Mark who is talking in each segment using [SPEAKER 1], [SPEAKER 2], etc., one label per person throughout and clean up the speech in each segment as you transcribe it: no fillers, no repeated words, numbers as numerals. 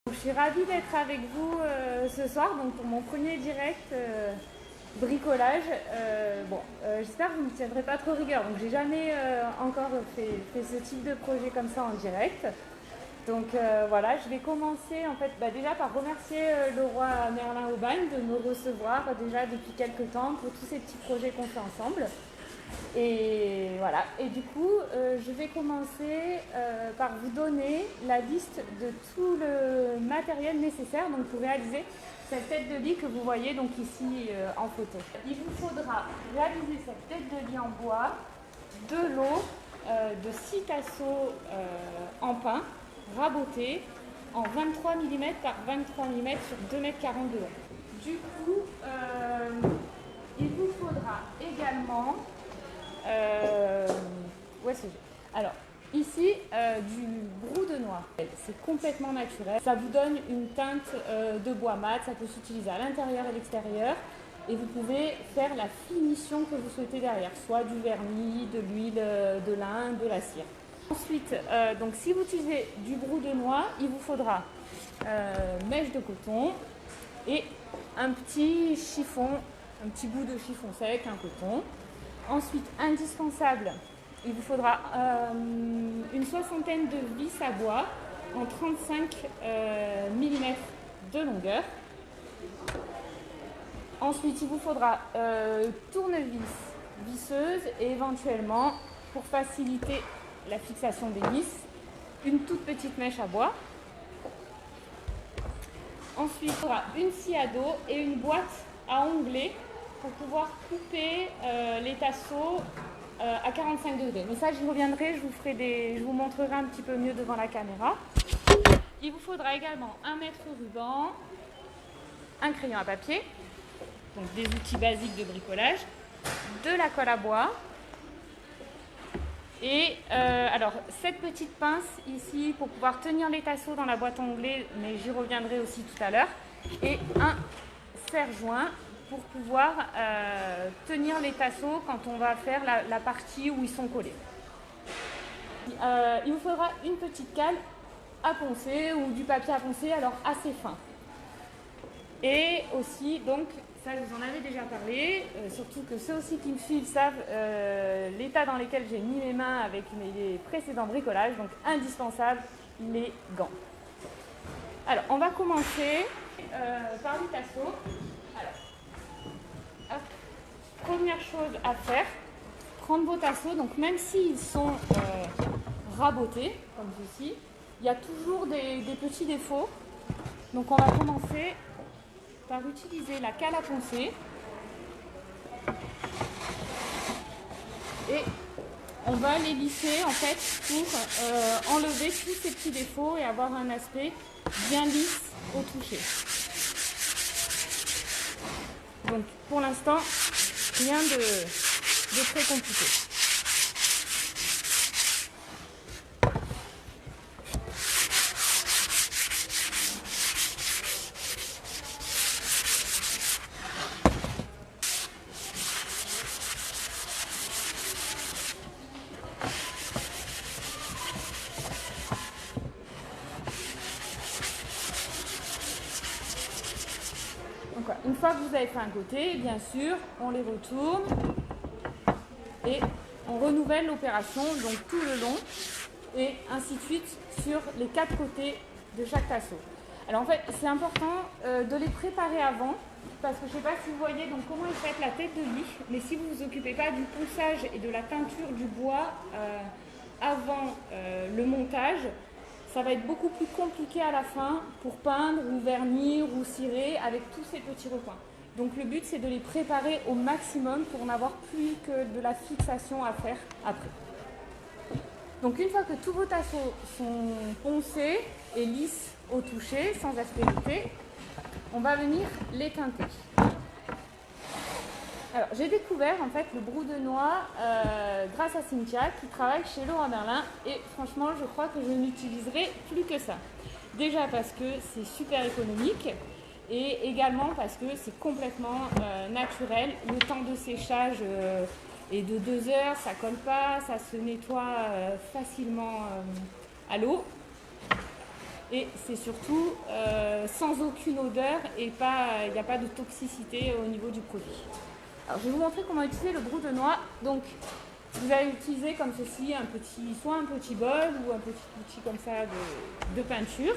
[SPEAKER 1] Je suis ravie d'être avec vous ce soir donc pour mon premier direct bricolage. J'espère que vous ne me tiendrez pas trop rigueur. Donc j'ai jamais encore fait ce type de projet comme ça en direct. Donc voilà, je vais commencer en fait déjà par remercier le roi Merlin Aubagne de me recevoir déjà depuis quelques temps pour tous ces petits projets qu'on fait ensemble. Et voilà, et du coup, je vais commencer par vous donner la liste de tout le matériel nécessaire donc, pour réaliser cette tête de lit que vous voyez donc ici en photo. Il vous faudra réaliser cette tête de lit en bois, de l'eau, de 6 tasseaux en pin, rabotés en 23 mm par 23 mm sur 2,42 m de long. Du coup, il vous faudra également alors, ici, du brou de noix. C'est complètement naturel. Ça vous donne une teinte de bois mat. Ça peut s'utiliser à l'intérieur et à l'extérieur. Et vous pouvez faire la finition que vous souhaitez derrière. Soit du vernis, de l'huile de lin, de la cire. Ensuite, donc, si vous utilisez du brou de noix, il vous faudra mèche de coton et un petit chiffon, un petit bout de chiffon sec, un coton. Ensuite, indispensable, il vous faudra une soixantaine de vis à bois en 35 mm de longueur. Ensuite, il vous faudra tournevis, visseuse et éventuellement, pour faciliter la fixation des vis, une toute petite mèche à bois. Ensuite, il faudra une scie à dos et une boîte à onglets pour pouvoir couper les tasseaux à 45 degrés. Mais ça, j'y reviendrai, je vous montrerai un petit peu mieux devant la caméra. Il vous faudra également un mètre ruban, un crayon à papier, donc des outils basiques de bricolage, de la colle à bois, et alors cette petite pince ici pour pouvoir tenir les tasseaux dans la boîte à onglets, mais j'y reviendrai aussi tout à l'heure, et un serre-joint pour pouvoir tenir les tasseaux quand on va faire la partie où ils sont collés. Il vous faudra une petite cale à poncer ou du papier à poncer, alors assez fin. Et aussi, donc, ça je vous en avais déjà parlé, surtout que ceux aussi qui me suivent savent l'état dans lequel j'ai mis mes mains avec mes précédents bricolages, donc indispensable, les gants. Alors, on va commencer par les tasseaux. Alors, première chose à faire, prendre vos tasseaux, donc même s'ils sont rabotés, comme ceci, il y a toujours des petits défauts. Donc on va commencer par utiliser la cale à poncer. Et on va les lisser en fait pour enlever tous ces petits défauts et avoir un aspect bien lisse au toucher. Donc pour l'instant, rien de très compliqué. Une fois que vous avez fait un côté, bien sûr, on les retourne et on renouvelle l'opération donc tout le long et ainsi de suite sur les 4 côtés de chaque tasseau. Alors en fait, c'est important de les préparer avant parce que je ne sais pas si vous voyez donc comment est faite la tête de lit, mais si vous ne vous occupez pas du ponçage et de la teinture du bois avant le montage, ça va être beaucoup plus compliqué à la fin pour peindre ou vernir ou cirer avec tous ces petits recoins. Donc le but c'est de les préparer au maximum pour n'avoir plus que de la fixation à faire après. Donc une fois que tous vos tasseaux sont poncés et lisses au toucher, sans aspérité, on va venir les teinter. Alors j'ai découvert en fait le brou de noix grâce à Cynthia qui travaille chez Leroy Merlin et franchement je crois que je n'utiliserai plus que ça. Déjà parce que c'est super économique et également parce que c'est complètement naturel. Le temps de séchage est de 2 heures, ça colle pas, ça se nettoie facilement à l'eau. Et c'est surtout sans aucune odeur et il n'y a pas de toxicité au niveau du produit. Alors, je vais vous montrer comment utiliser le brou de noix. Donc, vous allez utiliser comme ceci soit un petit bol ou un petit outil comme ça de peinture.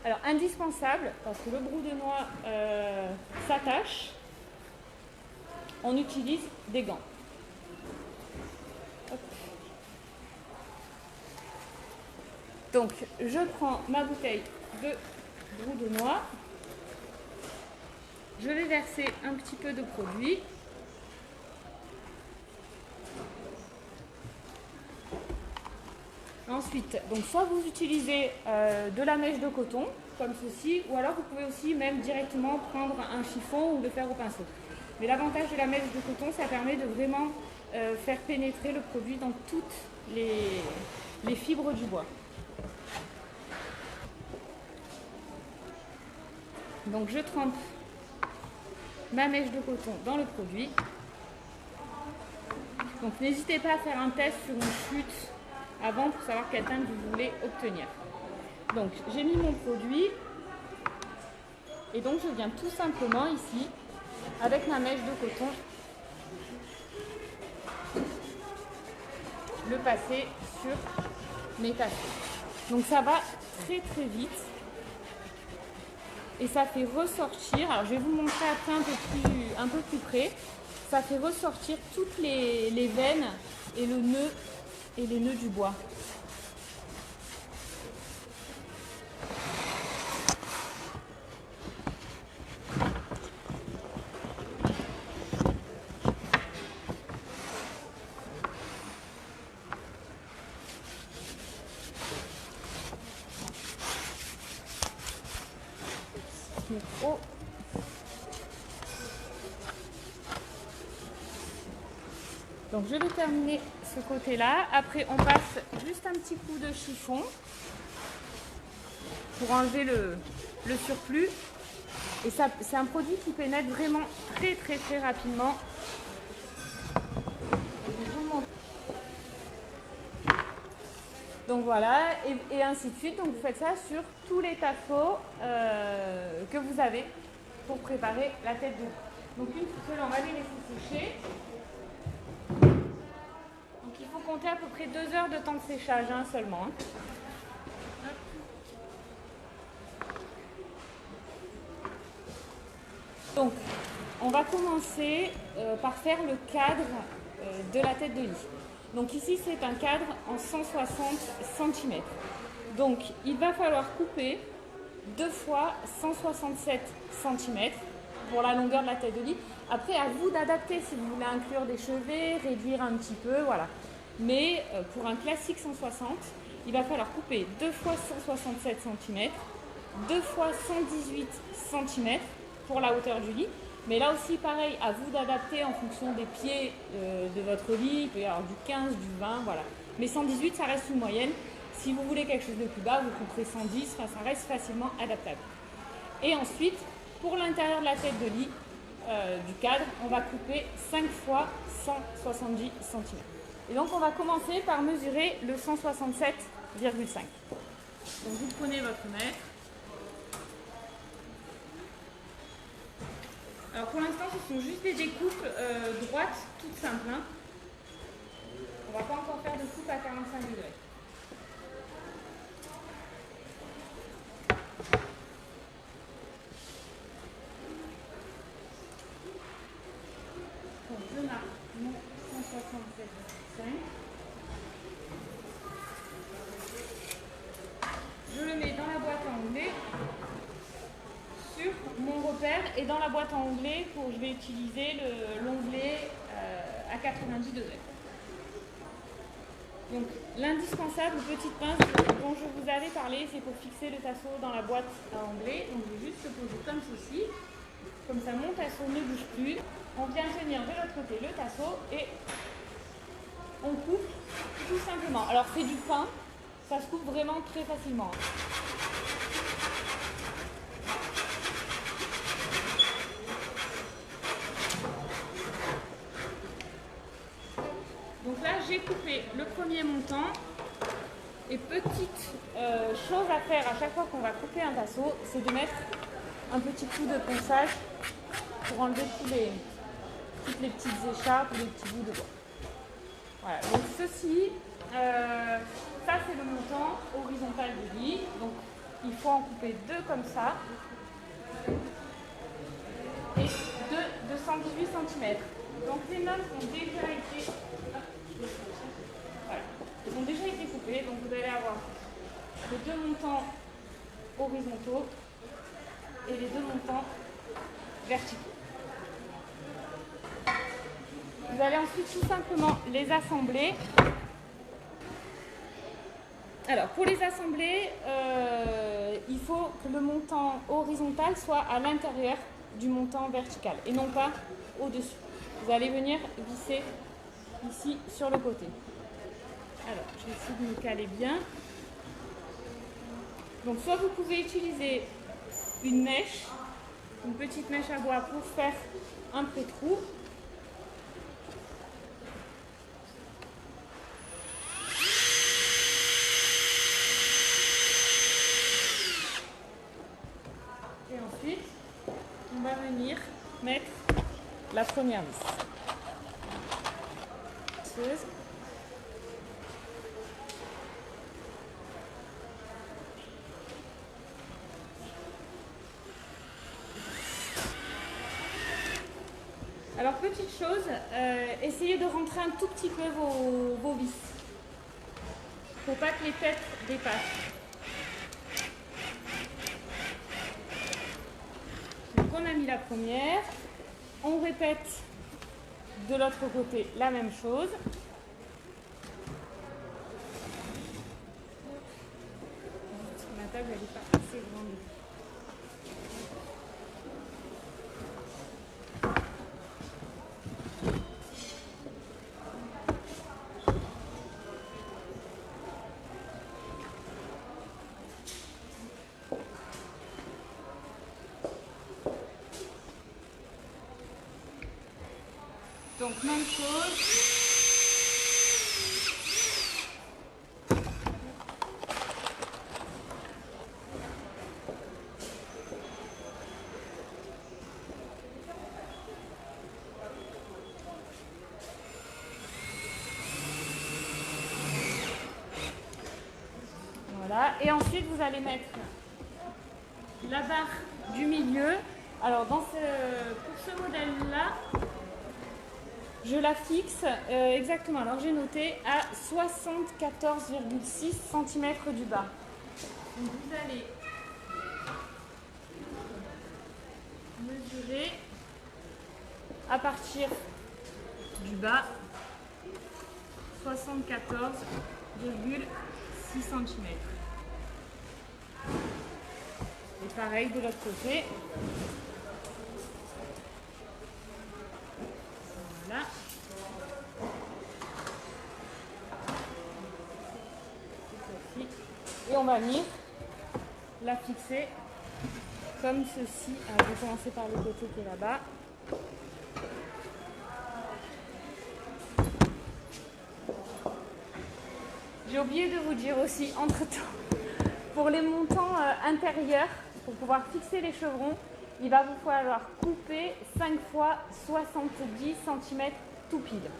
[SPEAKER 1] Alors, indispensable, parce que le brou de noix s'attache, on utilise des gants. Hop. Donc, je prends ma bouteille de brou de noix. Je vais verser un petit peu de produit. Ensuite, donc soit vous utilisez de la mèche de coton, comme ceci, ou alors vous pouvez aussi même directement prendre un chiffon ou le faire au pinceau. Mais l'avantage de la mèche de coton, ça permet de vraiment faire pénétrer le produit dans toutes les fibres du bois. Donc je trempe ma mèche de coton dans le produit. Donc n'hésitez pas à faire un test sur une chute avant pour savoir quelle teinte vous voulez obtenir. Donc j'ai mis mon produit et donc je viens tout simplement ici avec ma mèche de coton le passer sur mes tasseaux. Donc ça va très très vite et ça fait ressortir, alors je vais vous montrer après un peu plus près, ça fait ressortir toutes les veines et le nœud et les nœuds du bois. Oh. Donc je vais terminer ce côté-là. Après on passe juste un petit coup de chiffon pour enlever le surplus. Et ça, c'est un produit qui pénètre vraiment très très très rapidement. Donc voilà, et ainsi de suite. Donc vous faites ça sur tous les tasseaux que vous avez pour préparer la tête de lit. Donc une fois que on va les laisser sécher. Donc il faut compter à peu près 2 heures de temps de séchage seulement. Donc on va commencer par faire le cadre de la tête de lit. Donc ici c'est un cadre en 160 cm. Donc il va falloir couper 2 fois 167 cm pour la longueur de la tête de lit. Après à vous d'adapter si vous voulez inclure des chevets, réduire un petit peu, voilà. Mais pour un classique 160, il va falloir couper 2 fois 167 cm, 2 fois 118 cm pour la hauteur du lit. Mais là aussi, pareil, à vous d'adapter en fonction des pieds de votre lit. Il peut y avoir du 15, du 20, voilà. Mais 118, ça reste une moyenne. Si vous voulez quelque chose de plus bas, vous couperez 110, enfin, ça reste facilement adaptable. Et ensuite, pour l'intérieur de la tête de lit du cadre, on va couper 5 fois 170 cm. Et donc, on va commencer par mesurer le 167,5. Donc, vous prenez votre mètre. Alors pour l'instant, ce sont juste des découpes droites, toutes simples. On ne va pas encore faire de coupe à 45 degrés. Donc je marque mon 167,5. Je le mets dans la boîte à onglets. Sur mon repère et dans la boîte à onglets, je vais utiliser l'onglet à 90 degrés. Donc l'indispensable petite pince dont je vous avais parlé, c'est pour fixer le tasseau dans la boîte à onglets. Donc je vais juste le poser comme ceci. Comme ça mon tasseau ne bouge plus. On vient tenir de l'autre côté le tasseau et on coupe tout simplement. Alors c'est du pain, ça se coupe vraiment très facilement. Donc là, j'ai coupé le premier montant Et petite chose à faire à chaque fois qu'on va couper un tasseau, c'est de mettre un petit coup de ponçage pour enlever toutes les petites écharpes ou les petits bouts de bois. Voilà, donc ceci, ça c'est le montant horizontal du lit. Donc il faut en couper deux comme ça et deux de 118 cm. Donc les notes ont déjà été, voilà, ils ont déjà été coupés, donc vous allez avoir les deux montants horizontaux et les deux montants verticaux. Vous allez ensuite tout simplement les assembler. Alors pour les assembler, il faut que le montant horizontal soit à l'intérieur du montant vertical et non pas au-dessus. Vous allez venir visser ici sur le côté. Alors je vais essayer de me caler bien. Donc soit vous pouvez utiliser une mèche, une petite mèche à bois pour faire un pré-trou. Et ensuite, on va venir mettre la première vis. Alors petite chose, essayez de rentrer un tout petit peu vos vis. Il ne faut pas que les têtes dépassent. Donc on a mis la première, on répète de l'autre côté la même chose. La table elle n'est pas assez grande. Donc même chose. Voilà. Et ensuite vous allez mettre la barre du milieu. Alors pour ce modèle-là, je la fixe exactement, alors j'ai noté à 74,6 cm du bas. Donc vous allez mesurer à partir du bas 74,6 cm. Et pareil de l'autre côté. Voilà. Et on va venir la fixer comme ceci. Alors, je vais commencer par le côté qui est là-bas. J'ai oublié de vous dire aussi, entre-temps, pour les montants intérieurs, pour pouvoir fixer les chevrons, il va vous falloir couper 5 fois 70 cm tout pile.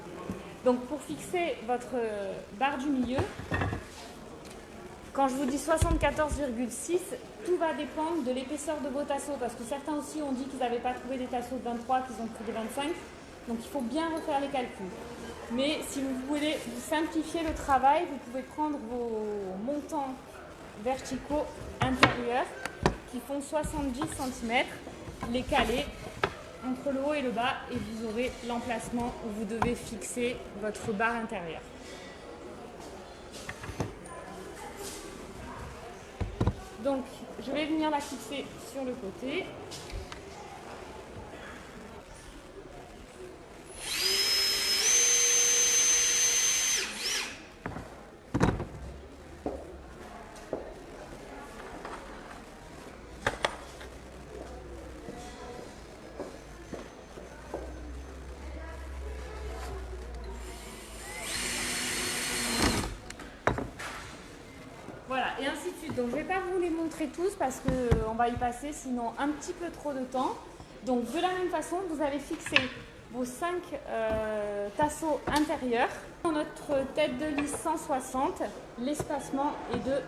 [SPEAKER 1] Donc pour fixer votre barre du milieu, quand je vous dis 74,6, tout va dépendre de l'épaisseur de vos tasseaux, parce que certains aussi ont dit qu'ils n'avaient pas trouvé des tasseaux de 23, qu'ils ont pris des 25, donc il faut bien refaire les calculs. Mais si vous voulez vous simplifier le travail, vous pouvez prendre vos montants verticaux intérieurs qui font 70 cm, les caler entre le haut et le bas et vous aurez l'emplacement où vous devez fixer votre barre intérieure. Donc je vais venir la fixer sur le côté. et ainsi de suite. Donc je ne vais pas vous les montrer tous parce qu'on va y passer sinon un petit peu trop de temps. Donc de la même façon, vous allez fixer vos 5 tasseaux intérieurs. Dans notre tête de lit 160, l'espacement est de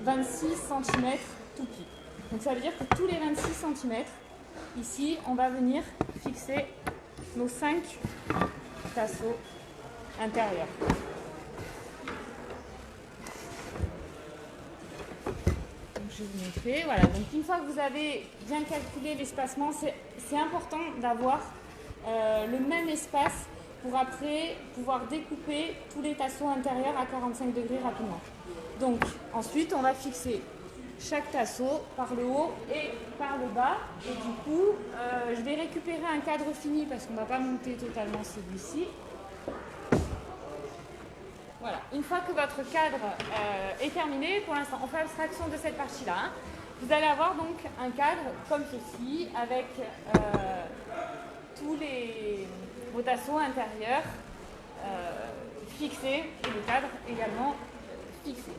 [SPEAKER 1] 26 cm tout pile. Donc ça veut dire que tous les 26 cm, ici, on va venir fixer nos 5 tasseaux intérieurs. Donc je vais vous montrer. Voilà. Donc une fois que vous avez bien calculé l'espacement, c'est important d'avoir le même espace pour après pouvoir découper tous les tasseaux intérieurs à 45 degrés rapidement. Donc ensuite on va fixer chaque tasseau par le haut et par le bas, et du coup je vais récupérer un cadre fini parce qu'on ne va pas monter totalement celui-ci. Voilà, une fois que votre cadre est terminé, pour l'instant on fait abstraction de cette partie-là, hein. Vous allez avoir donc un cadre comme ceci avec tous vos tasseaux intérieurs fixés et le cadre également fixé.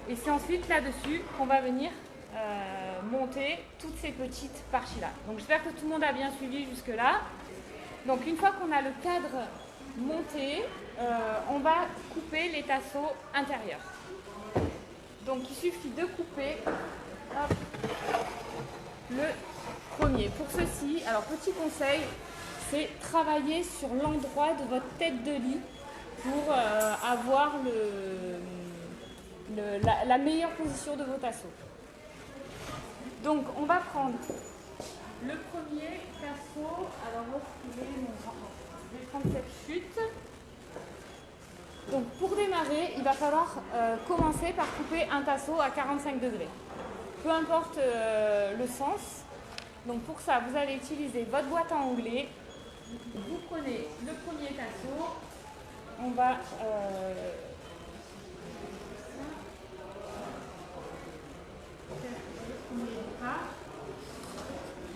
[SPEAKER 1] Et c'est ensuite là-dessus qu'on va venir monter toutes ces petites parties-là. Donc j'espère que tout le monde a bien suivi jusque-là. Donc une fois qu'on a le cadre monté, on va couper les tasseaux intérieurs. Donc il suffit de couper hop, le premier. Pour ceci, alors petit conseil, c'est travailler sur l'endroit de votre tête de lit pour avoir la meilleure position de vos tasseaux. Donc on va prendre le premier tasseau. Alors je vais prendre cette chute. Donc pour démarrer, il va falloir commencer par couper un tasseau à 45 degrés. Peu importe le sens. Donc pour ça, vous allez utiliser votre boîte à onglets. Vous prenez le premier tasseau. On va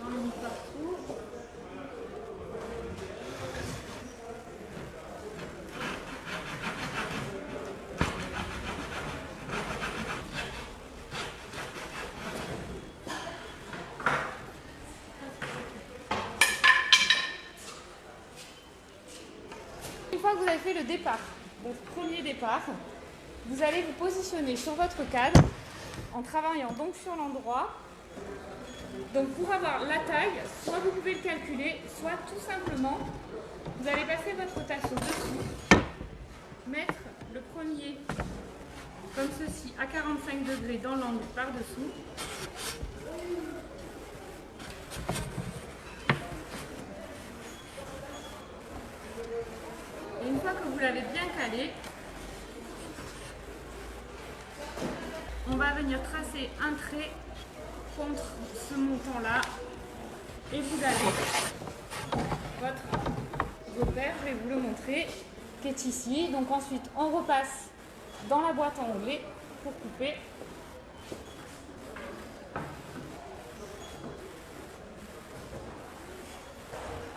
[SPEAKER 1] dans le partout. Une fois que vous avez fait le départ, votre premier départ, vous allez vous positionner sur votre cadre en travaillant donc sur l'endroit. Donc pour avoir la taille, soit vous pouvez le calculer, soit tout simplement, vous allez passer votre tasseau dessus, mettre le premier comme ceci à 45 degrés dans l'angle par-dessous. Et une fois que vous l'avez bien calé, on va venir tracer un trait contre ce montant-là et vous avez votre repère, je vais vous le montrer, qui est ici. Donc ensuite, on repasse dans la boîte à onglets pour couper.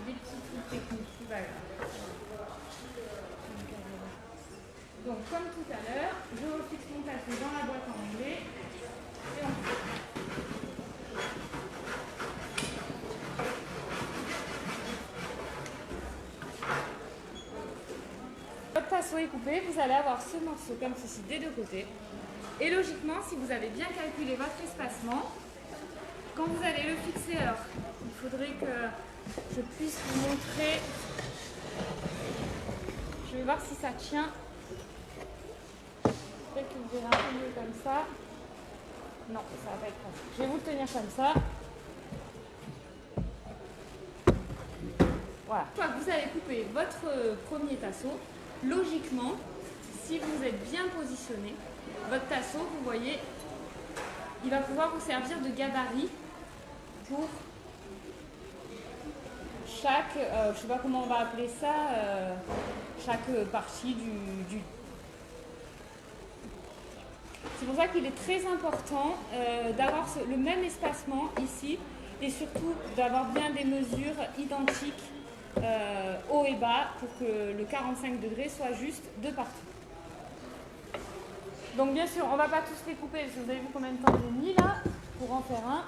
[SPEAKER 1] Des petits trucs techniques, c'est pas grave. Donc comme tout à l'heure, je refixe mon tasseau dans la boîte à onglets et on coupe. Votre tasseau est coupé, vous allez avoir ce morceau comme ceci des deux côtés. Et logiquement, si vous avez bien calculé votre espacement, quand vous allez le fixer, alors il faudrait que je puisse vous montrer. Je vais voir si ça tient. Peut-être que vous verrez un peu mieux comme ça. Non, ça va pas être facile. Je vais vous le tenir comme ça. Voilà. Une fois que vous avez coupé votre premier tasseau, logiquement, si vous êtes bien positionné, votre tasseau, vous voyez, il va pouvoir vous servir de gabarit pour chaque, je ne sais pas comment on va appeler ça, chaque partie du. C'est pour ça qu'il est très important d'avoir le même espacement ici et surtout d'avoir bien des mesures identiques haut et bas pour que le 45 degrés soit juste de partout. Donc bien sûr, on ne va pas tous les couper, parce que vous avez vu combien de temps j'ai mis là pour en faire un.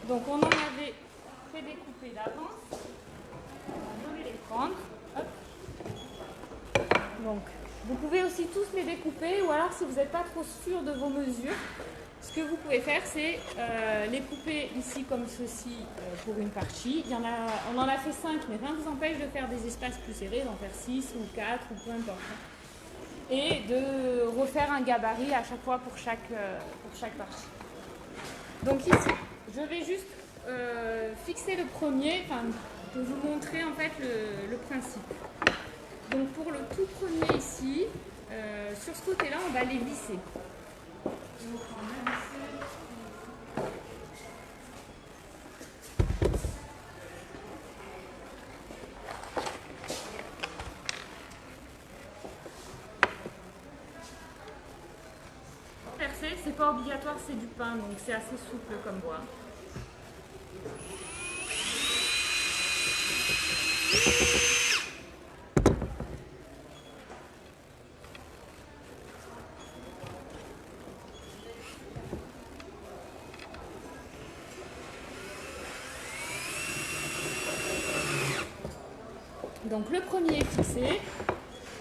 [SPEAKER 1] Donc on en avait fait découper d'avance. Je vais les prendre. Hop. Donc vous pouvez aussi tous les découper, ou alors si vous n'êtes pas trop sûr de vos mesures, ce que vous pouvez faire, c'est les couper ici comme ceci pour une partie. On en a fait 5, mais rien ne vous empêche de faire des espaces plus serrés, d'en faire 6 ou 4 ou peu importe. Et de refaire un gabarit à chaque fois pour chaque partie. Donc ici, je vais juste fixer le premier, pour vous montrer en fait le principe. Donc pour le tout premier ici, sur ce côté-là, on va les visser. Donc on va visser. Percer, c'est pas obligatoire, c'est du pain, donc c'est assez souple comme bois. Donc le premier est fixé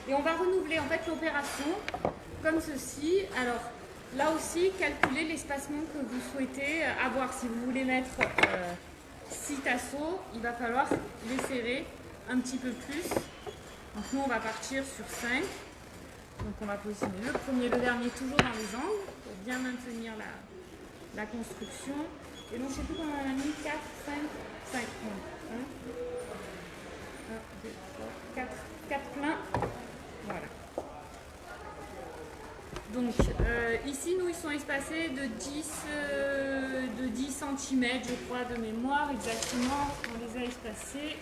[SPEAKER 1] et on va renouveler en fait l'opération comme ceci. Alors là aussi, calculez l'espacement que vous souhaitez avoir. Si vous voulez mettre 6 tasseaux, il va falloir les serrer un petit peu plus. Donc nous on va partir sur 5. Donc on va positionner le premier et le dernier toujours dans les angles pour bien maintenir la construction. Et donc je ne sais plus comment on a mis, 4, 5, 5, 4 pleins. Voilà. Donc ici, nous, ils sont espacés de 10 cm, je crois, de mémoire exactement. On les a espacés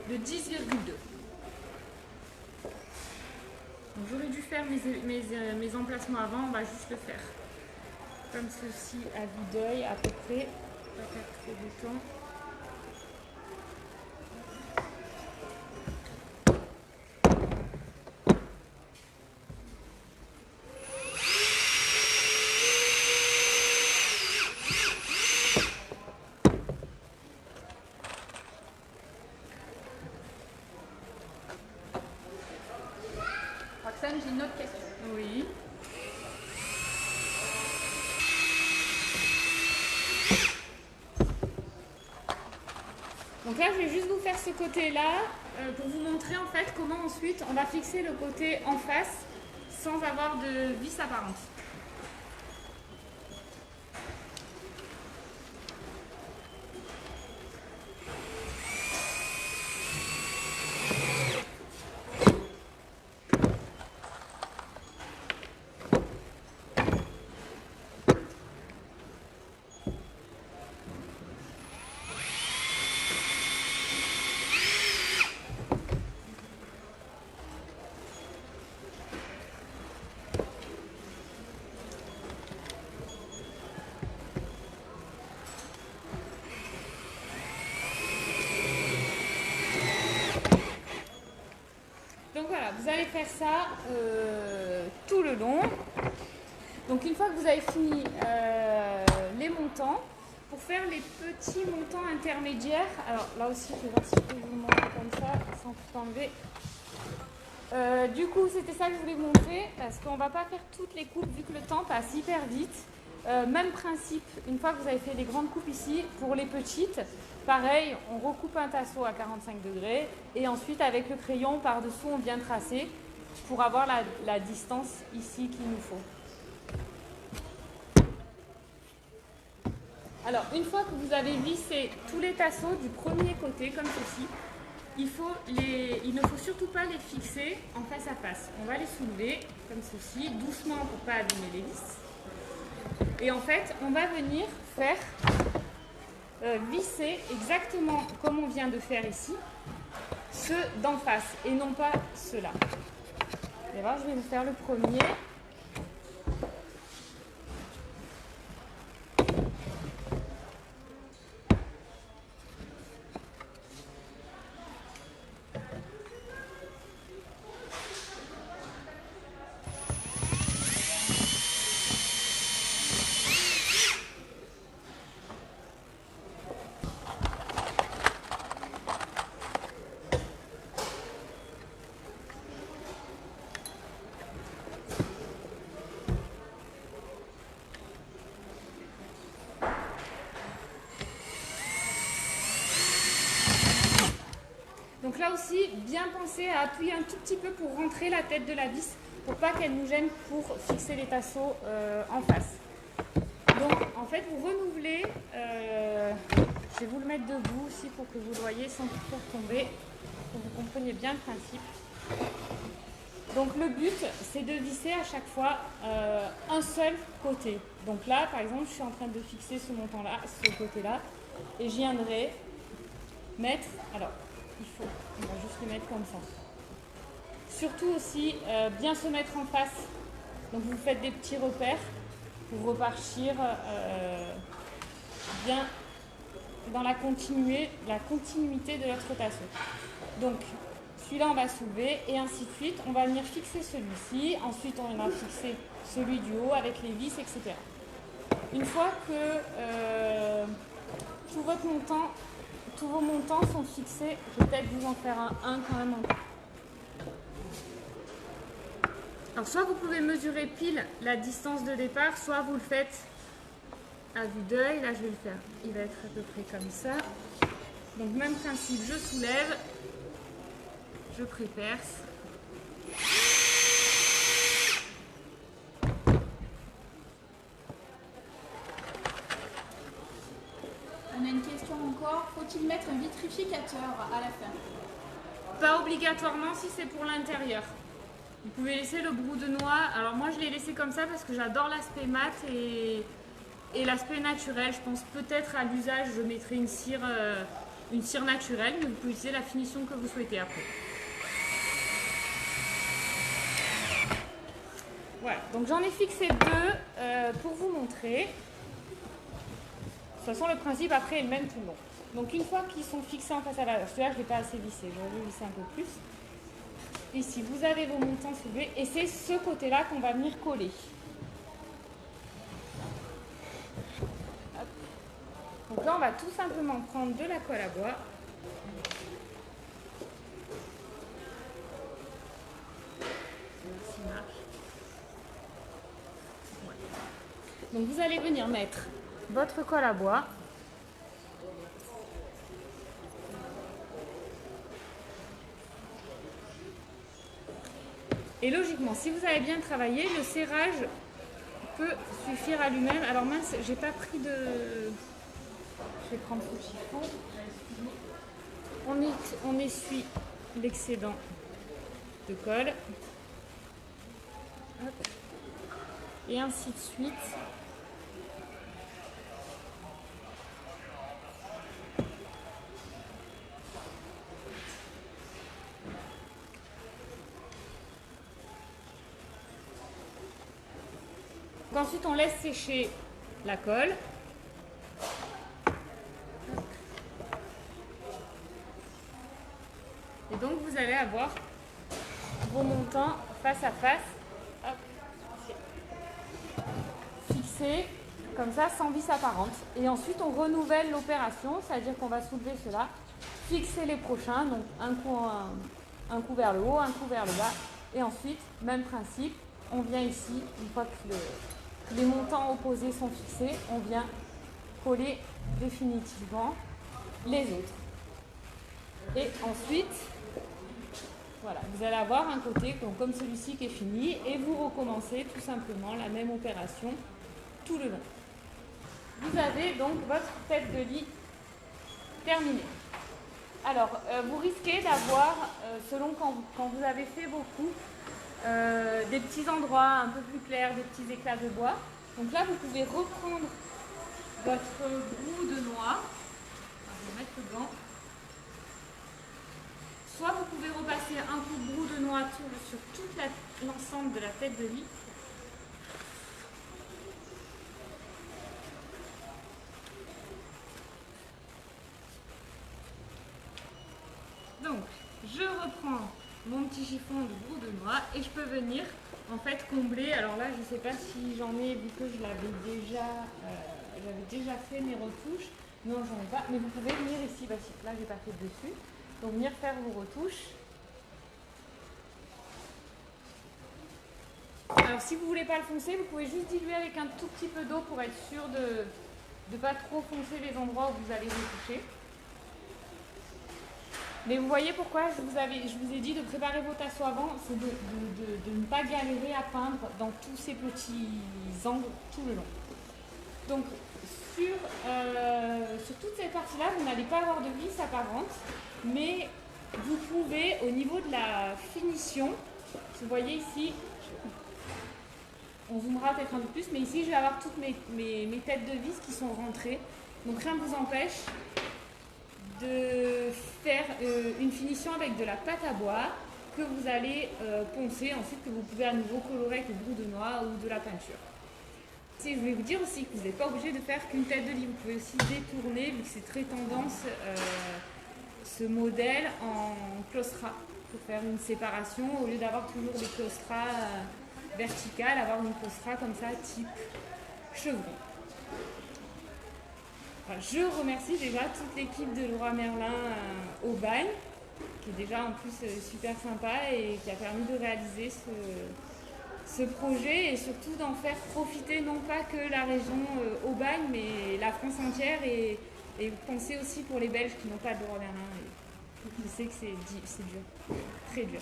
[SPEAKER 1] de 10,2. Donc j'aurais dû faire mes emplacements avant, on va juste le faire. Comme ceci, à vue d'œil, à peu près. Pas perdre trop de temps.
[SPEAKER 2] Roxane, j'ai une autre question.
[SPEAKER 1] Oui. Donc là, je vais juste vous faire ce côté-là pour vous montrer en fait comment ensuite on va fixer le côté en face sans avoir de vis apparente. Donc voilà, vous allez faire ça tout le long. Donc une fois que vous avez fini les montants, pour faire les petits montants intermédiaires, alors là aussi je vais voir si je peux vous montrer comme ça sans tout enlever. Du coup c'était ça que je voulais vous montrer parce qu'on ne va pas faire toutes les coupes vu que le temps passe hyper vite. Même principe, une fois que vous avez fait les grandes coupes ici, pour les petites, pareil, on recoupe un tasseau à 45 degrés et ensuite avec le crayon par-dessous on vient tracer pour avoir la distance ici qu'il nous faut. Alors une fois que vous avez vissé tous les tasseaux du premier côté comme ceci, il ne faut surtout pas les fixer en face à face. On va les soulever comme ceci, doucement pour ne pas abîmer les vis. Et en fait, on va venir faire visser exactement comme on vient de faire ici, ceux d'en face et non pas ceux-là. Et alors, je vais vous faire le premier. là aussi, bien penser à appuyer un tout petit peu pour rentrer la tête de la vis, pour pas qu'elle nous gêne pour fixer les tasseaux en face. Donc en fait vous renouvelez, je vais vous le mettre debout aussi pour que vous le voyez sans tout faire tomber, pour que vous compreniez bien le principe. Donc le but c'est de visser à chaque fois un seul côté. Donc là par exemple je suis en train de fixer ce montant-là, ce côté-là, et je viendrai mettre, alors on va juste le mettre comme ça. Surtout aussi bien se mettre en face, donc vous faites des petits repères pour repartir bien dans la continuité de votre tasseau. Donc celui-là on va soulever et ainsi de suite. On va venir fixer celui-ci, ensuite on va fixer celui du haut avec les vis, etc. Une fois que tous vos montants sont fixés, je vais peut-être vous en faire un quand même encore. Alors soit vous pouvez mesurer pile la distance de départ, soit vous le faites à vue d'œil. Là je vais le faire, il va être à peu près comme ça. Donc même principe, je soulève, je préperce.
[SPEAKER 2] On a une question encore, faut-il mettre un vitrificateur à la fin?
[SPEAKER 1] Pas obligatoirement si c'est pour l'intérieur. Vous pouvez laisser le brou de noix. Alors moi je l'ai laissé comme ça parce que j'adore l'aspect mat et l'aspect naturel. Je pense peut-être à l'usage, je mettrai une cire naturelle, mais vous pouvez utiliser la finition que vous souhaitez après. Voilà, donc j'en ai fixé deux pour vous montrer. De toute façon le principe après est le même tout le long. Donc une fois qu'ils sont fixés en face à la... Celui-là je ne l'ai pas assez vissé, j'aurais dû visser un peu plus. Ici, vous avez vos montants soulevés et c'est ce côté-là qu'on va venir coller. Hop. Donc là, on va tout simplement prendre de la colle à bois. Voilà. Donc vous allez venir mettre votre colle à bois. Et logiquement, si vous avez bien travaillé, le serrage peut suffire à lui-même. Alors mince, j'ai pas pris de... Je vais prendre ce chiffon. On essuie l'excédent de colle. Hop. Et ainsi de suite. Ensuite, on laisse sécher la colle. Et donc, vous allez avoir vos montants face à face, hop, fixés comme ça, sans vis apparente. Et ensuite, on renouvelle l'opération, c'est-à-dire qu'on va soulever cela, fixer les prochains, donc un coup vers le haut, un coup vers le bas. Et ensuite, même principe, on vient ici, une fois que les montants opposés sont fixés, on vient coller définitivement les autres. Et ensuite, voilà, vous allez avoir un côté comme celui-ci qui est fini et vous recommencez tout simplement la même opération tout le long. Vous avez donc votre tête de lit terminée. Alors, vous risquez d'avoir, selon quand vous avez fait beaucoup, des petits endroits un peu plus clairs, des petits éclats de bois. Donc là, vous pouvez reprendre votre brou de noix. Je vais mettre le gant. Soit vous pouvez repasser un coup de brou de noix sur tout l'ensemble de la tête de lit. Donc, je reprends mon petit chiffon de brou de noix et je peux venir en fait combler. Alors là, je ne sais pas si j'en ai, vu que j'avais déjà fait mes retouches. Non, j'en ai pas, mais vous pouvez venir ici, parce que là, j'ai pas fait dessus. Donc, venir faire vos retouches. Alors, si vous ne voulez pas le foncer, vous pouvez juste diluer avec un tout petit peu d'eau pour être sûr de ne pas trop foncer les endroits où vous allez retoucher. Mais vous voyez pourquoi je vous ai dit de préparer vos tasseaux avant, c'est de ne pas galérer à peindre dans tous ces petits angles tout le long. Donc sur toute cette partie-là, vous n'allez pas avoir de vis apparente, mais vous pouvez, au niveau de la finition, vous voyez ici, on zoomera peut-être un peu plus, mais ici je vais avoir toutes mes têtes de vis qui sont rentrées. Donc rien ne vous empêche de faire une finition avec de la pâte à bois que vous allez poncer, ensuite que vous pouvez à nouveau colorer avec le bout de noix ou de la peinture. Je vais vous dire aussi que vous n'êtes pas obligé de faire qu'une tête de lit, vous pouvez aussi détourner, vu que c'est très tendance, ce modèle en claustras pour faire une séparation au lieu d'avoir toujours des claustras verticales, avoir une claustra comme ça type chevron. Enfin, je remercie déjà toute l'équipe de Leroy Merlin au Bagne, qui est déjà en plus super sympa et qui a permis de réaliser ce projet et surtout d'en faire profiter non pas que la région Aubagne, mais la France entière et penser aussi pour les Belges qui n'ont pas de Leroy Merlin. Je sais que c'est dur, très dur.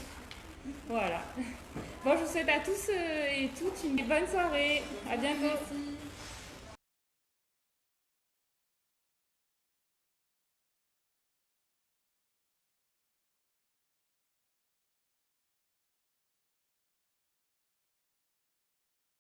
[SPEAKER 1] Voilà. Bon, je vous souhaite à tous et toutes une bonne soirée. À bientôt.
[SPEAKER 2] Merci.